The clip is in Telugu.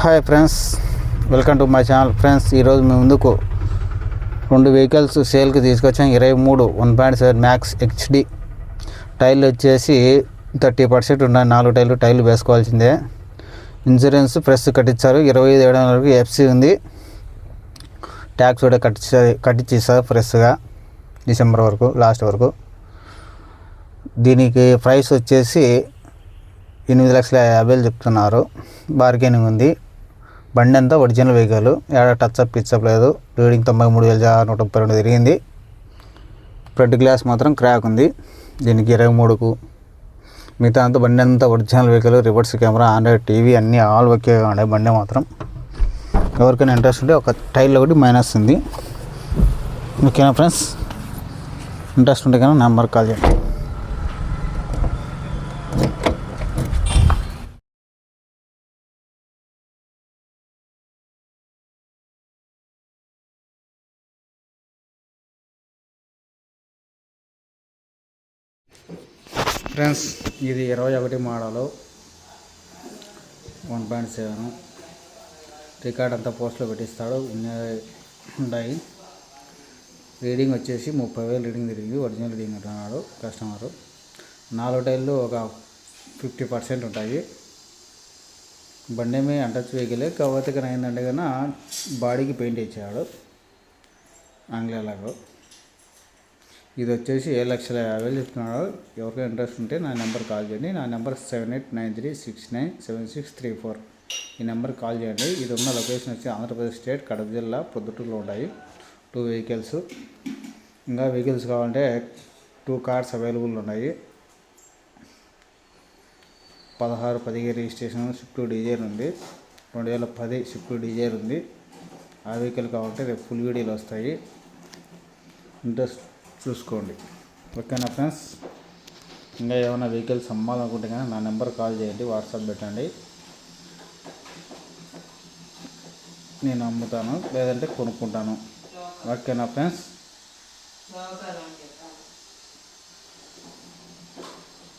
Hi friends, welcome to my channel. Friends, ఈరోజు మేము ముందుకు రెండు వెహికల్స్ సేల్కి తీసుకొచ్చాం. 23 1.7 మ్యాక్స్ హెచ్డి టైర్లు వచ్చేసి 30% ఉన్నాయి. 4 టైర్లు వేసుకోవాల్సిందే. ఇన్సూరెన్స్ ఫ్రెష్ కట్టించారు. 25/7 వరకు ఎఫ్సి ఉంది. ట్యాక్స్ కూడా కట్టించేస్తారు ఫ్రెష్గా డిసెంబర్ వరకు, లాస్ట్ వరకు. దీనికి ప్రైస్ వచ్చేసి 8,50,000 చెప్తున్నారు. బార్గెనింగ్ ఉంది. బండి అంతా ఒరిజినల్ వెహికల్, ఏడ టచ్అప్ పిచ్చప్ లేదు. రీడింగ్ 93,132 తిరిగింది. ఫ్రంట్ గ్లాస్ మాత్రం క్రాక్ ఉంది. దీనికి 23కు. మిగతా అంతా బండి అంతా original vehicle. Reverse camera, Android TV అన్నీ ఆల్ ఓకేగా ఉన్నాయి. బండి మాత్రం ఎవరికైనా ఇంట్రెస్ట్ ఉంటే ఒక టైర్లో ఒకటి మైనస్ ఉంది. ఓకేనా ఫ్రెండ్స్? ఇంట్రెస్ట్ ఉంటే కానీ నెంబర్ కాల్ చేయండి. ఫ్రెండ్స్, ఇది 21 మోడలు 1.7. రికార్డ్ అంతా పోస్ట్లో పెట్టిస్తాడు. ఉన్నాయి. రీడింగ్ వచ్చేసి 30,000 రీడింగ్ తిరిగింది. ఒరిజినల్ రీడింగ్ అంటున్నాడు కస్టమరు. 4 టైర్లు ఒక 50% ఉంటాయి. బండి ఏమీ అంటచ్ వెహికలే, కాకపోతే కానీ ఏంటంటే కన్నా బాడీకి పెయింట్ ఇచ్చాడు ఆంగ్లేలాగా. ఇది వచ్చేసి 7,50,000 చెప్తున్నాడు. ఎవరికైనా ఇంట్రెస్ట్ ఉంటే నా నెంబర్ కాల్ చేయండి. నా నెంబర్ 7893697634. ఈ నెంబర్ కాల్ చేయండి. ఇది ఉన్న లొకేషన్ వచ్చి ఆంధ్రప్రదేశ్ స్టేట్, కడప జిల్లా, పొద్దుటూరులో ఉంటాయి 2 వెహికల్స్. ఇంకా వెహికల్స్ కావాలంటే 2 కార్స్ అవైలబుల్ ఉన్నాయి. 16-17 రిజిస్ట్రేషన్ స్విఫ్ట్ డిజైర్ ఉంది. 2010 స్విఫ్ట్ డిజైర్ ఉంది. ఆ వెహికల్ కావాలంటే రేపు ఫుల్ వీడియోలు వస్తాయి. ఇంట్రెస్ట్ చూసుకోండి. ఓకేనా ఫ్రెండ్స్? ఇంకా ఏమైనా వెహికల్స్ అమ్మాలనుకుంటే కానీ నా నెంబర్ కాల్ చేయండి, వాట్సాప్ పెట్టండి. నేను అమ్ముతాను, లేదంటే కొనుక్కుంటాను. ఓకేనా ఫ్రెండ్స్?